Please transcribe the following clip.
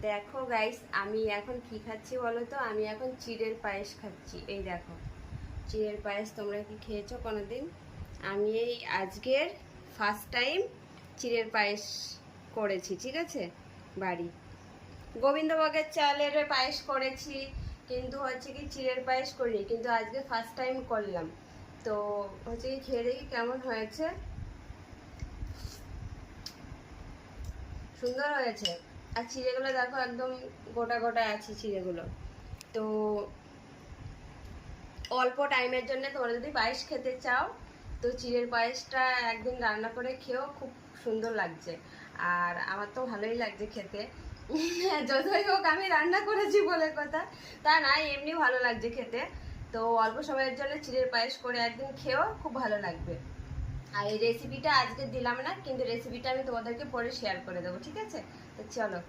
দেখো গাইস, আমি এখন কি খাচ্ছি বলো তো? আমি এখন চিড়ের পায়েস খাচ্ছি। এই দেখো, চিড়ের পায়েস তোমরা কি খেয়েছো কোনোদিন? আমি এই আজকের ফার্স্ট টাইম চিড়ের পায়েস করেছি, ঠিক আছে। বাড়ি গোবিন্দভোগের চালের পায়েস করেছি, কিন্তু হচ্ছে কি চিড়ের পায়েস করিনি, কিন্তু আজকে ফার্স্ট টাইম করলাম। তো হচ্ছে কি খেয়ে দেখি কেমন হয়েছে। সুন্দর হয়েছে। আর চিড়েগুলো দেখো একদম গোটা গোটা আছে চিড়েগুলো। তো অল্প টাইমের জন্য তোমরা যদি পায়েস খেতে চাও, তো চিড়ের পায়েসটা একদিন রান্না করে খেও, খুব সুন্দর লাগছে। আর আমার তো ভালোই লাগছে খেতে। যতই হোক আমি রান্না করেছি বলে কথা, তা না, এমনি ভালো লাগছে খেতে। তো অল্প সময়ের জন্য চিড়ের পায়েস করে একদিন খেও, খুব ভালো লাগবে। আর এই রেসিপিটা আজকে দিলাম না, কিন্তু রেসিপিটা আমি তোমাদেরকে পরে শেয়ার করে দেবো, ঠিক আছে। তো চলো।